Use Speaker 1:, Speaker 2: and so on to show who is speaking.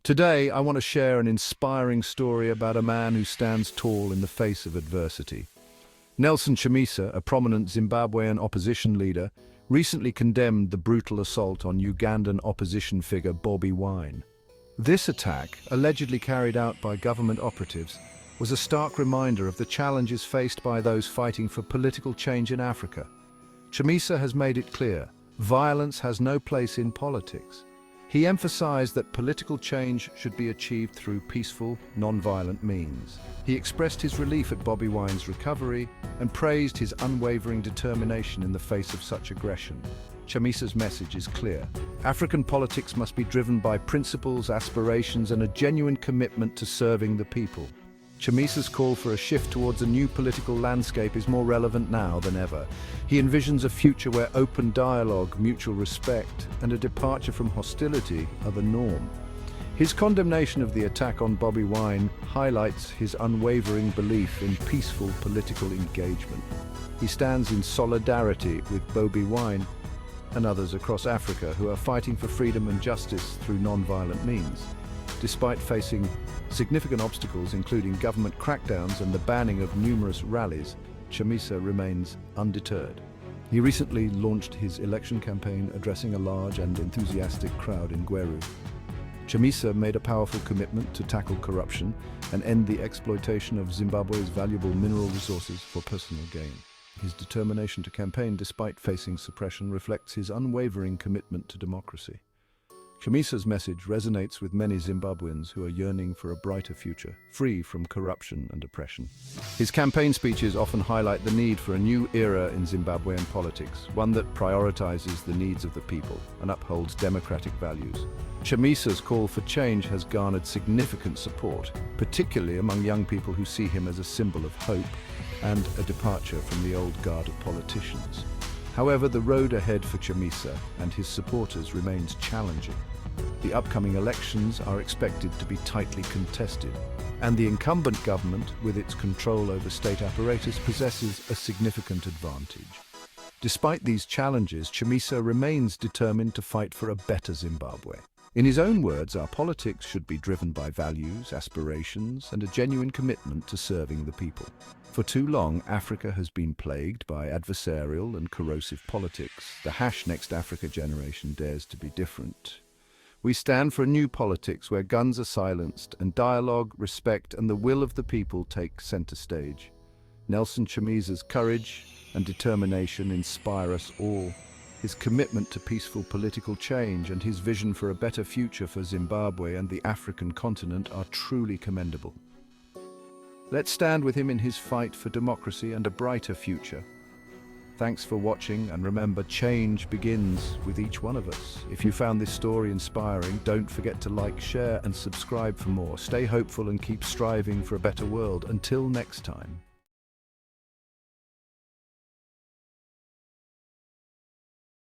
Speaker 1: Today, I want to share an inspiring story about a man who stands tall in the face of adversity. Nelson Chamisa, a prominent Zimbabwean opposition leader, recently condemned the brutal assault on Ugandan opposition figure Bobi Wine. This attack, allegedly carried out by government operatives, was a stark reminder of the challenges faced by those fighting for political change in Africa. Chamisa has made it clear, violence has no place in politics. He emphasized that political change should be achieved through peaceful, non-violent means. He expressed his relief at Bobi Wine's recovery and praised his unwavering determination in the face of such aggression. Chamisa's message is clear. African politics must be driven by principles, aspirations, and a genuine commitment to serving the people. Chamisa's call for a shift towards a new political landscape is more relevant now than ever. He envisions a future where open dialogue, mutual respect, and a departure from hostility are the norm. His condemnation of the attack on Bobi Wine highlights his unwavering belief in peaceful political engagement. He stands in solidarity with Bobi Wine and others across Africa who are fighting for freedom and justice through non-violent means. Despite facing significant obstacles, including government crackdowns and the banning of numerous rallies, Chamisa remains undeterred. He recently launched his election campaign, addressing a large and enthusiastic crowd in Gweru. Chamisa made a powerful commitment to tackle corruption and end the exploitation of Zimbabwe's valuable mineral resources for personal gain. His determination to campaign despite facing suppression reflects his unwavering commitment to democracy. Chamisa's message resonates with many Zimbabweans who are yearning for a brighter future, free from corruption and oppression. His campaign speeches often highlight the need for a new era in Zimbabwean politics, one that prioritizes the needs of the people and upholds democratic values. Chamisa's call for change has garnered significant support, particularly among young people who see him as a symbol of hope and a departure from the old guard of politicians. However, the road ahead for Chamisa and his supporters remains challenging. The upcoming elections are expected to be tightly contested, and the incumbent government, with its control over state apparatus, possesses a significant advantage. Despite these challenges, Chamisa remains determined to fight for a better Zimbabwe. In his own words, our politics should be driven by values, aspirations, and a genuine commitment to serving the people. For too long, Africa has been plagued by adversarial and corrosive politics. The Next Africa generation dares to be different. We stand for a new politics where guns are silenced and dialogue, respect, and the will of the people take center stage. Nelson Chamisa's courage and determination inspire us all. His commitment to peaceful political change and his vision for a better future for Zimbabwe and the African continent are truly commendable. Let's stand with him in his fight for democracy and a brighter future. Thanks for watching, and remember, change begins with each one of us. If you found this story inspiring, don't forget to like, share, and subscribe for more. Stay hopeful and keep striving for a better world. Until next time.